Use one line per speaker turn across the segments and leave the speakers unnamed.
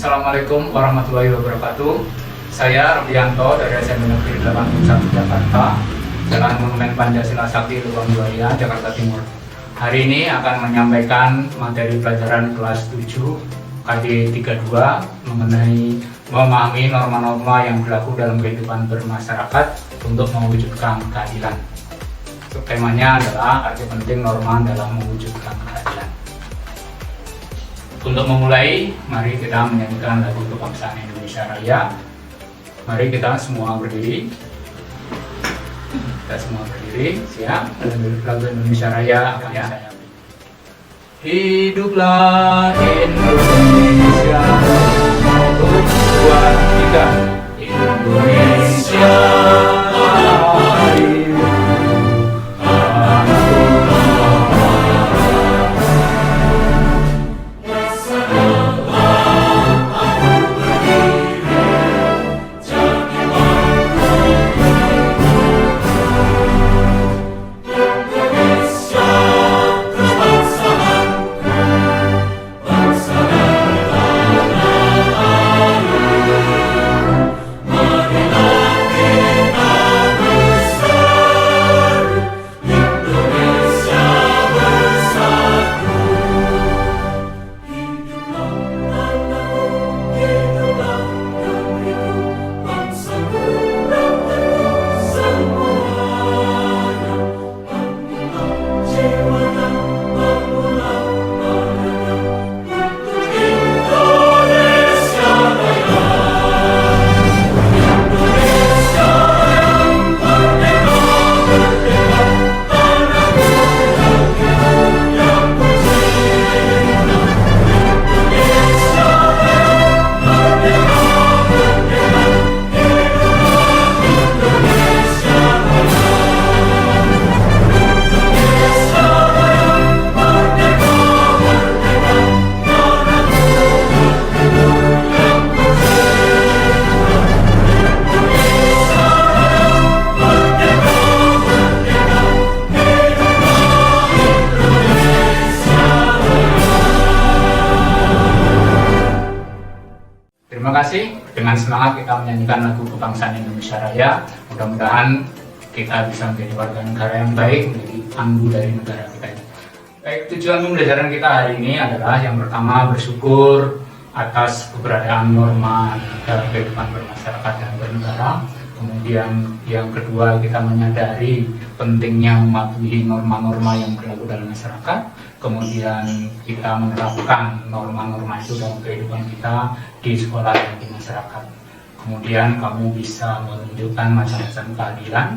Assalamualaikum warahmatullahi wabarakatuh. Saya Rubianto dari SMP Negeri 81 Jakarta, Jalan Monumen Pancasila Sakti, Lubang Buaya, Jakarta Timur. Hari ini akan menyampaikan materi pelajaran kelas 7 KD 32 mengenai memahami norma-norma yang berlaku dalam kehidupan bermasyarakat untuk mewujudkan keadilan. Temanya adalah arti penting norma dalam mewujudkan keadilan. Untuk memulai, mari kita menyanyikan lagu kebangsaan Indonesia Raya. Mari kita semua berdiri. Kita semua berdiri, siap. Lagu Indonesia Raya akan saya. Hiduplah Indonesia, buat kita Indonesia. Terima kasih. Dengan semangat kita menyanyikan lagu kebangsaan Indonesia Raya. Mudah-mudahan kita bisa menjadi warga negara yang baik, menjadi anggu dari negara kita ini. Baik, tujuan pembelajaran kita hari ini adalah yang pertama bersyukur atas keberadaan norma dalam kehidupan bermasyarakat dan bernegara. Kemudian yang kedua, kita menyadari pentingnya mematuhi norma-norma yang berlaku dalam masyarakat. Kemudian kita menerapkan norma-norma itu dalam kehidupan kita di sekolah dan di masyarakat. Kemudian kamu bisa menunjukkan macam-macam keadilan.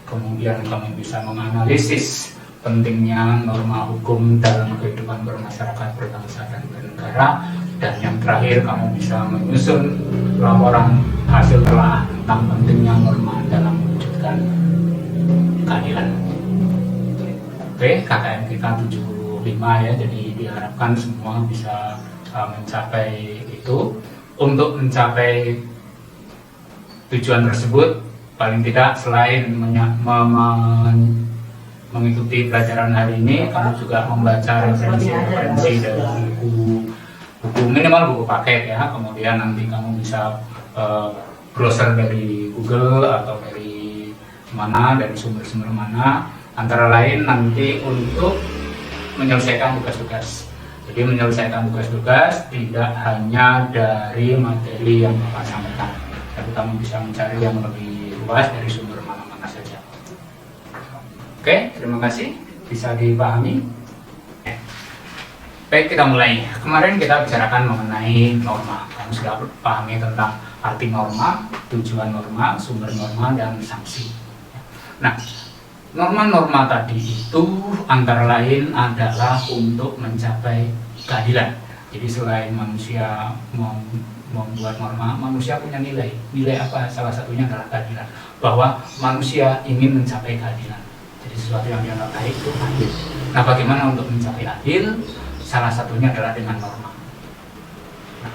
Kemudian kamu bisa menganalisis pentingnya norma hukum dalam kehidupan bermasyarakat, berbangsa dan bernegara. Dan yang terakhir, kamu bisa menyusun laporan hasil telah tentang pentingnya norma dalam mewujudkan keadilan. Oke, KKM kita 75 ya, jadi diharapkan semua bisa mencapai itu. Untuk mencapai tujuan tersebut, paling tidak selain mengikuti pelajaran hari ini, kamu juga membaca referensi dari buku minimal buku paket ya. Kemudian nanti kamu bisa browser dari Google atau dari mana, dari sumber-sumber mana, antara lain nanti untuk menyelesaikan tugas-tugas. Jadi menyelesaikan tugas-tugas tidak hanya dari materi yang Bapak sampaikan, tapi kamu bisa mencari yang lebih luas dari sumber mana-mana saja. Oke, terima kasih. Bisa dipahami? Baik, kita mulai. Kemarin kita bicarakan mengenai norma. Kamu sudah pahami tentang arti norma, tujuan norma, sumber norma, dan sanksi. Nah, norma-norma tadi itu antara lain adalah untuk mencapai keadilan. Jadi selain manusia membuat norma, manusia punya nilai. Nilai apa? Salah satunya adalah keadilan. Bahwa manusia ingin mencapai keadilan. Jadi sesuatu yang dianggap baik itu adil. Nah, bagaimana untuk mencapai adil? Salah satunya adalah dengan norma. Nah,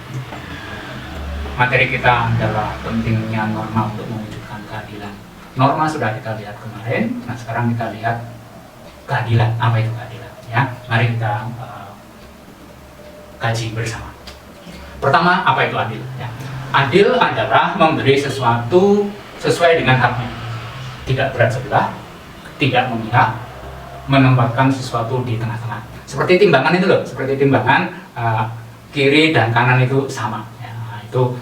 materi kita adalah pentingnya norma untuk mewujudkan keadilan. Norma sudah kita lihat kemarin, nah sekarang kita lihat keadilan. Apa itu keadilan? Ya, mari kita kaji bersama. Pertama, apa itu adil? Ya. Adil adalah memberi sesuatu sesuai dengan haknya, tidak berat sebelah, tidak memihak, menempatkan sesuatu di tengah-tengah. Seperti timbangan itu loh, seperti timbangan kiri dan kanan itu sama. Ya, itu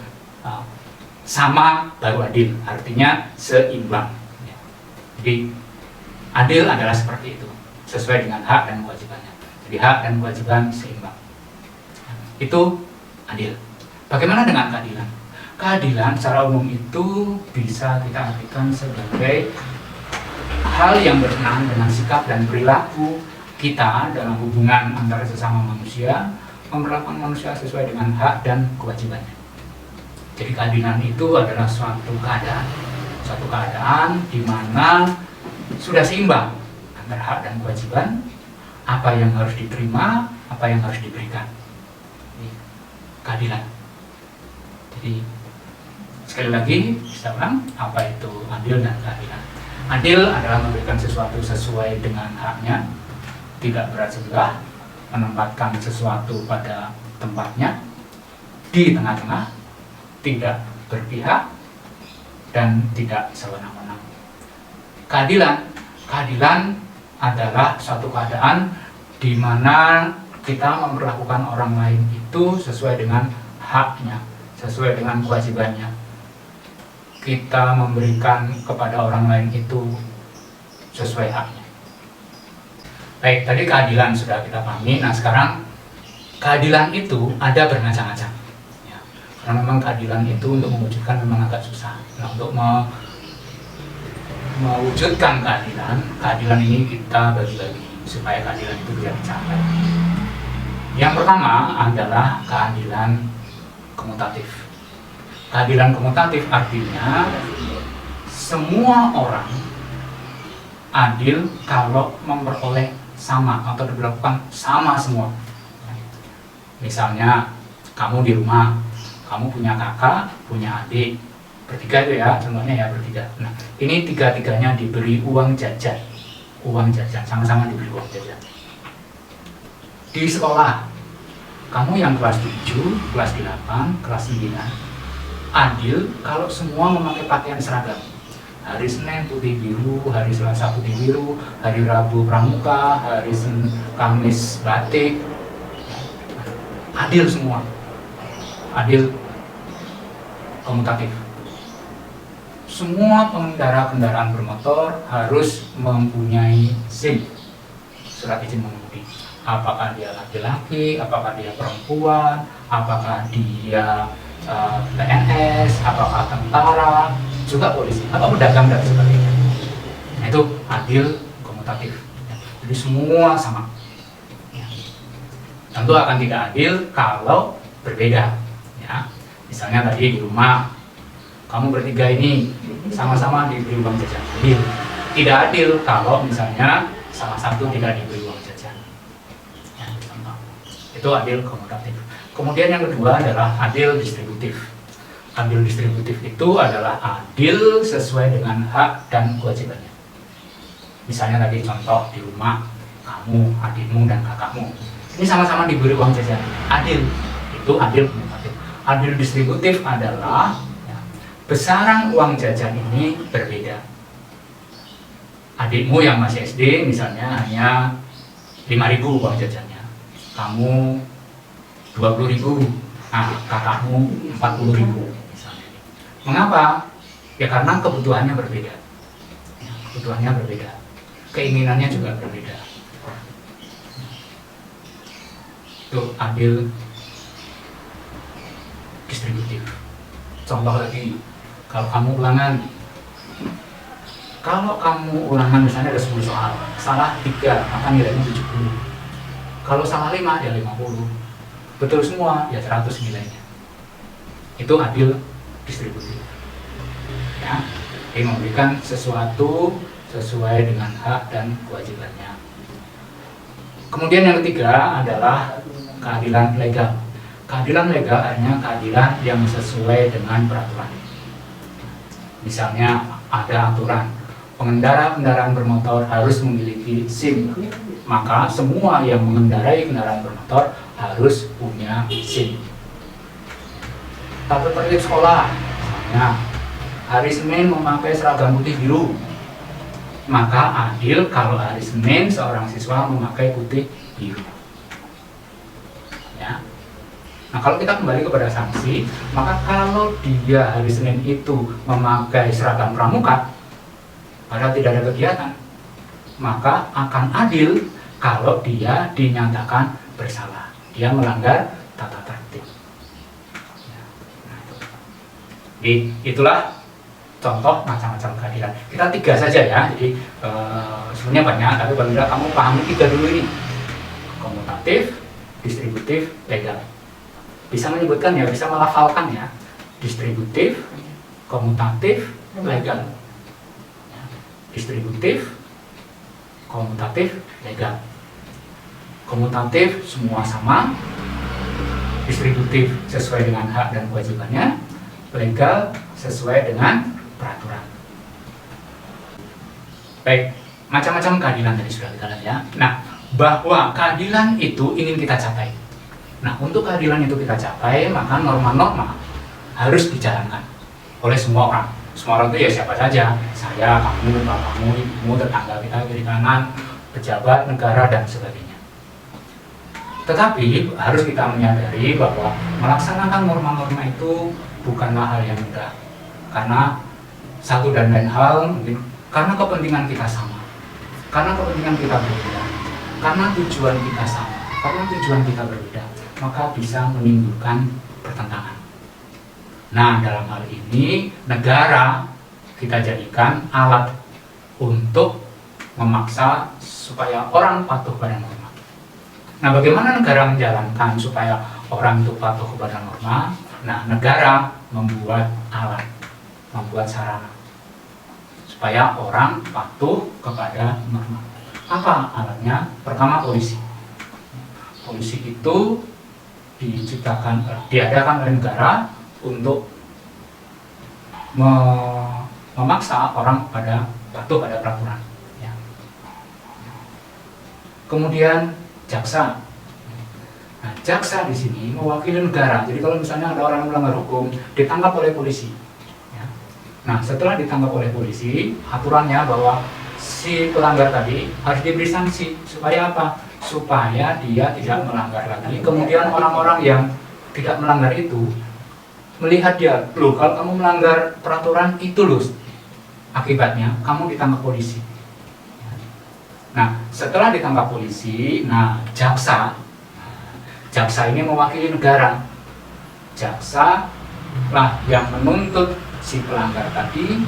sama baru adil, artinya seimbang. Ya. Jadi adil adalah seperti itu, sesuai dengan hak dan kewajibannya. Jadi hak dan kewajiban seimbang. Itu adil. Bagaimana dengan keadilan? Keadilan secara umum itu bisa kita artikan sebagai hal yang berkenaan dengan sikap dan perilaku kita dalam hubungan antara sesama manusia, memperlakukan manusia sesuai dengan hak dan kewajibannya. Jadi keadilan itu adalah suatu keadaan di mana sudah seimbang antara hak dan kewajiban, apa yang harus diterima, apa yang harus diberikan. Ini keadilan. Jadi sekali lagi kita ulang, apa itu adil dan keadilan? Adil adalah memberikan sesuatu sesuai dengan haknya, tidak berat sebelah, menempatkan sesuatu pada tempatnya, di tengah-tengah, tidak berpihak, dan tidak sewenang-wenang. Keadilan adalah suatu keadaan di mana kita memperlakukan orang lain itu sesuai dengan haknya, sesuai dengan kewajibannya. Kita memberikan kepada orang lain itu sesuai haknya. Baik, tadi keadilan sudah kita pahami. Nah, sekarang keadilan itu ada bermacam-macam. Ya, karena memang keadilan itu untuk mewujudkan memang agak susah. Nah, untuk mewujudkan keadilan ini kita bagi-bagi supaya keadilan itu bisa dicapai. Yang pertama adalah keadilan komutatif. Keadilan komutatif artinya semua orang adil kalau memperoleh sama atau diberlakukan sama semua. Misalnya kamu di rumah, kamu punya kakak, punya adik, bertiga itu ya, contohnya ya bertiga. Nah, ini tiga-tiganya diberi uang jajan, sama-sama diberi uang jajan. Di sekolah, kamu yang kelas 7, kelas 8, kelas 9, adil kalau semua memakai pakaian seragam. Hari Senin putih biru, hari Selasa putih biru, hari Rabu pramuka, hari Kamis batik. Adil semua. Adil komutatif. Semua pengendara kendaraan bermotor harus mempunyai SIM, surat izin mengemudi. Apakah dia laki-laki, apakah dia perempuan, apakah dia PNS, apakah tentara, juga polisi, atau pedagang dan sebagainya. Nah, itu adil komutatif. Jadi semua sama. Tentu akan tidak adil kalau berbeda. Ya, misalnya tadi di rumah kamu bertiga ini sama-sama diberi uang jajan. Adil. Tidak adil kalau misalnya salah satu tidak diberi uang jajan. Ya, itu adil komutatif. Kemudian yang kedua adalah adil distributif. Adil distributif itu adalah adil sesuai dengan hak dan kewajibannya. Misalnya tadi contoh di rumah, kamu, adikmu, dan kakakmu. Ini sama-sama diberi uang jajan. Adil. Itu adil komutatif. Adil distributif adalah besaran uang jajan ini berbeda. Adikmu yang masih SD misalnya hanya 5.000 uang jajannya. Kamu 20.000, nah kakakmu 40.000 misalnya. Mengapa? Ya karena kebutuhannya berbeda. Ya, kebutuhannya berbeda, keinginannya juga berbeda. Itu adil distributif. Contoh lagi, kalau kamu ulangan misalnya ada 10 soal, salah 3 maka nilainya 70. Kalau salah 5 ya 50. Betul semua ya 100 nilainya. Itu adil distributif. Ya, jadi memberikan sesuatu sesuai dengan hak dan kewajibannya. Kemudian yang ketiga adalah keadilan legal. Keadilan legal artinya keadilan yang sesuai dengan peraturan. Misalnya ada aturan pengendara kendaraan bermotor harus memiliki SIM, maka semua yang mengendarai kendaraan bermotor harus punya SIM. tata tertib sekolah. Misalnya, hari Senin memakai seragam putih biru, maka adil kalau hari Senin seorang siswa memakai putih biru. Ya. Nah, kalau kita kembali kepada sanksi, maka kalau dia hari Senin itu memakai seragam pramuka, padahal tidak ada kegiatan, maka akan adil kalau dia dinyatakan bersalah, dia melanggar tata tertib. Ya. Nah, jadi itulah contoh macam-macam keadilan. Kita 3 saja ya, jadi sebenarnya banyak, tapi paling tidak kamu pahami 3 dulu ini: komutatif, distributif, legal. Bisa menyebutkan ya, bisa melafalkan ya: distributif, komutatif, legal. Distributif, komutatif, legal. Komutatif semua sama, distributif sesuai dengan hak dan kewajibannya, legal sesuai dengan peraturan. Baik, macam-macam keadilan tadi sudah kita lihat ya. Nah, bahwa keadilan itu ingin kita capai. Nah, untuk keadilan itu kita capai, maka norma-norma harus dijalankan oleh semua orang. Semua orang itu ya siapa saja, saya, kamu, bapakmu, ibumu, tetangga kita, kiri kanan, pejabat, negara, dan sebagainya. Tetapi harus kita menyadari bahwa melaksanakan norma-norma itu bukanlah hal yang mudah. Karena satu dan lain hal, mungkin karena kepentingan kita sama, karena kepentingan kita berbeda, karena tujuan kita sama, karena tujuan kita berbeda, maka bisa menimbulkan pertentangan. Nah, dalam hal ini negara kita jadikan alat untuk memaksa supaya orang patuh pada norma. Nah, bagaimana negara menjalankan supaya orang itu patuh kepada norma? Nah, negara membuat alat, membuat sarana supaya orang patuh kepada norma. Apa alatnya? Pertama, polisi. Polisi itu diadakan oleh negara untuk memaksa orang pada patuh pada peraturan. Ya. Kemudian jaksa. Nah, jaksa di sini mewakili negara. Jadi kalau misalnya ada orang yang melanggar hukum, ditangkap oleh polisi. Ya. Nah, setelah ditangkap oleh polisi, aturannya bahwa si pelanggar tadi harus diberi sanksi. Supaya apa? Supaya dia tidak melanggar lagi. Kemudian orang-orang yang tidak melanggar itu melihat dia, loh kalau kamu melanggar peraturan itu loh akibatnya kamu ditangkap polisi. Nah, setelah ditangkap polisi, nah jaksa ini mewakili negara. Jaksa lah yang menuntut si pelanggar tadi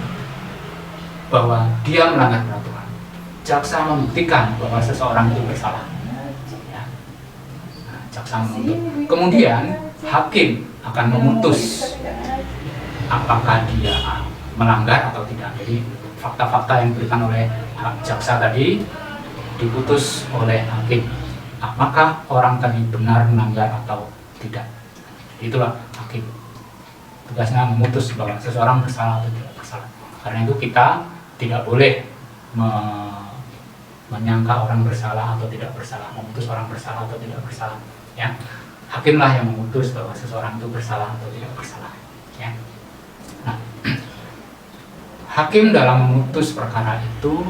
bahwa dia melanggar peraturan. Jaksa membuktikan bahwa seseorang itu bersalah. Nah, jaksa menuntut. Kemudian hakim akan memutus apakah dia melanggar atau tidak. Jadi fakta-fakta yang diberikan oleh jaksa tadi diputus oleh hakim. Apakah orang tadi benar melanggar atau tidak. Itulah hakim. Tugasnya memutus bahwa seseorang bersalah atau tidak bersalah. Karena itu kita tidak boleh menyangka orang bersalah atau tidak bersalah, memutus orang bersalah atau tidak bersalah. Ya. Hakimlah yang memutus bahwa seseorang itu bersalah atau tidak bersalah. Ya. Nah, hakim dalam memutus perkara itu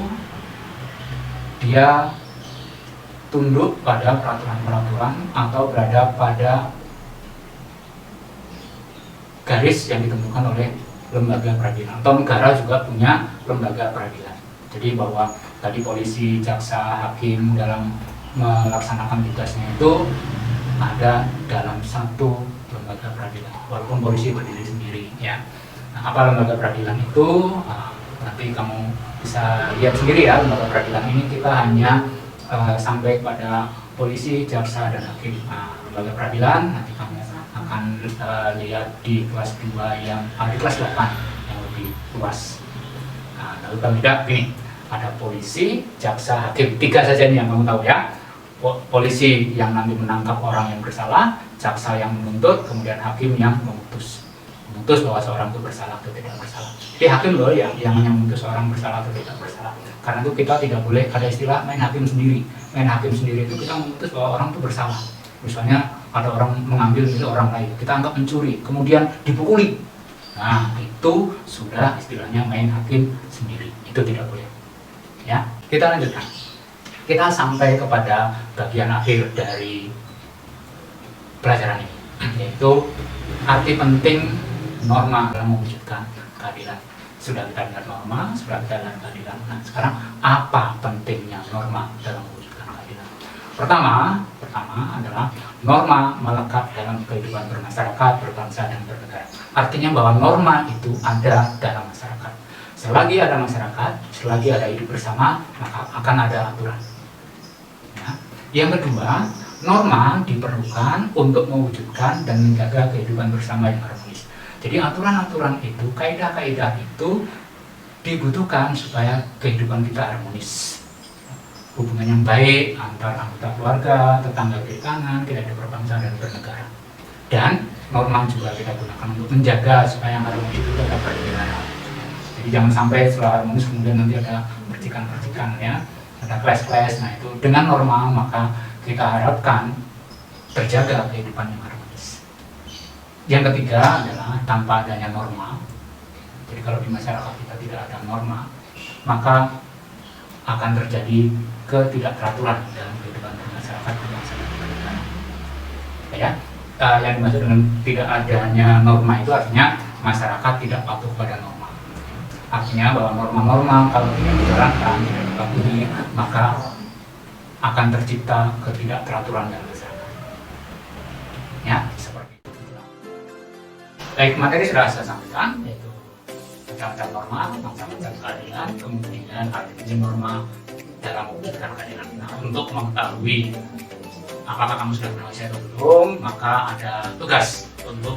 dia tunduk pada peraturan-peraturan atau berada pada garis yang ditentukan oleh lembaga peradilan. Atau negara juga punya lembaga peradilan. Jadi bahwa tadi polisi, jaksa, hakim dalam melaksanakan tugasnya itu ada dalam satu lembaga peradilan, walaupun polisi berdiri sendiri ya. Nah, apa lembaga peradilan itu? Nanti kamu bisa lihat sendiri ya. Lembaga peradilan ini kita hanya sampai pada polisi, jaksa, dan hakim. Nah, lembaga peradilan nanti kamu akan lihat di kelas 2 di kelas 8 yang lebih luas. Nah, lalu kami tidak gini, ada polisi, jaksa, hakim, 3 saja nih yang kamu tahu ya. Polisi yang nanti menangkap orang yang bersalah, jaksa yang menuntut, kemudian hakim yang memutus bahwa seorang itu bersalah atau tidak bersalah. Jadi hakim loh yang hanya memutus seorang bersalah atau tidak bersalah. Karena itu kita tidak boleh ada istilah main hakim sendiri. Main hakim sendiri itu kita memutus bahwa orang itu bersalah. Misalnya ada orang mengambil milik orang lain, kita anggap mencuri, kemudian dipukuli. Nah, itu sudah istilahnya main hakim sendiri. Itu tidak boleh. Ya, kita lanjutkan. Kita sampai kepada bagian akhir dari pelajaran ini, yaitu arti penting norma dalam mewujudkan keadilan. Sudah kita lihat norma, sudah kita lihat keadilan. Nah, sekarang apa pentingnya norma dalam mewujudkan keadilan? Pertama adalah norma melekat dalam kehidupan bermasyarakat, berbangsa, dan bernegara. Artinya bahwa norma itu ada dalam masyarakat. Selagi ada masyarakat, selagi ada hidup bersama, maka akan ada aturan. Ya. Yang kedua, norma diperlukan untuk mewujudkan dan menjaga kehidupan bersama yang harmonis. Jadi aturan-aturan itu, kaidah-kaidah itu dibutuhkan supaya kehidupan kita harmonis. Hubungan yang baik antar anggota keluarga, tetangga kiri kanan, kita ada berbangsa dan bernegara. Dan norma juga kita gunakan untuk menjaga supaya yang harmonis itu tetap berjalan. Jadi jangan sampai setelah harmonis kemudian nanti ada percikan-percikan ya, ada clash-clash. Nah itu dengan norma maka kita harapkan terjaga kehidupan yang harmonis. Yang ketiga adalah tanpa adanya norma. Jadi kalau di masyarakat kita tidak ada norma, maka akan terjadi ketidakteraturan dalam kehidupan masyarakat berbangsa dan bernegara. Ya, yang dimaksud dengan tidak adanya norma itu artinya masyarakat tidak patuh pada norma. Artinya bahwa norma-norma kalau tidak dijalankan, tidak dipatuhi, maka akan tercipta ketidakteraturan dalam masyarakat. Ya, seperti itu. Baik, materi sudah saya sampaikan, yaitu macam-macam norma, macam-macam keadilan, kemudian arti norma dalam mewujudkan keadilan. Nah, untuk mengetahui apakah kamu sudah menguasai atau belum, maka ada tugas untuk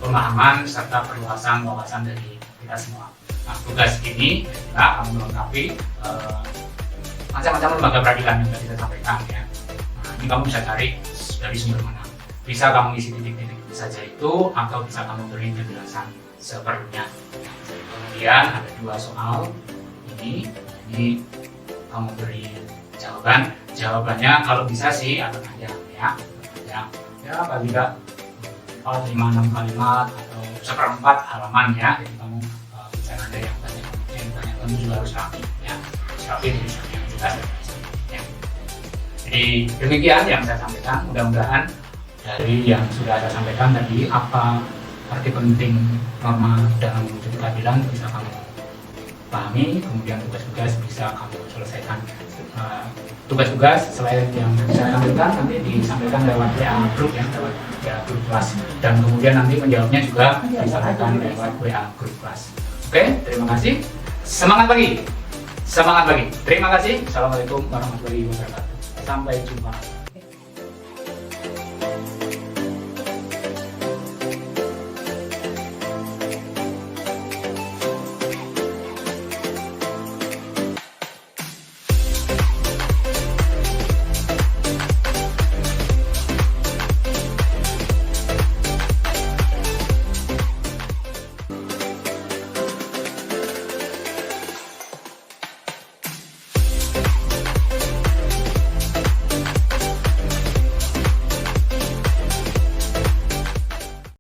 pemahaman serta perluasan wawasan dari kita semua. Nah, tugas ini kita kamu melengkapi macam-macam lembaga peradilan yang tadi saya sampaikan ya. Nah, ini kamu bisa cari dari sumber mana. Bisa kamu isi titik-titik saja itu, atau bisa kamu beri penjelasan seperlunya. Kemudian ada 2 soal ini kamu beri jawabannya kalau bisa sih agak panjang ya paling tidak 5-6 kalimat atau 1/4 halaman ya. Jadi kamu bisa ada yang tanya kamu juga harus rapi ya, tulisannya yang jelas ya. Jadi demikian yang saya sampaikan, mudah-mudahan dari yang sudah saya sampaikan tadi apa arti penting norma dalam mewujud keadilan bisa kamu pahami, kemudian tugas-tugas bisa kamu selesaikan. Tugas-tugas selain yang saya sampaikan nanti disampaikan lewat WA group ya, lewat WA group kelas, dan kemudian nanti menjawabnya juga disampaikan lewat WA group kelas. Oke, terima kasih. Semangat pagi. Terima kasih. Assalamualaikum warahmatullahi wabarakatuh. Sampai jumpa.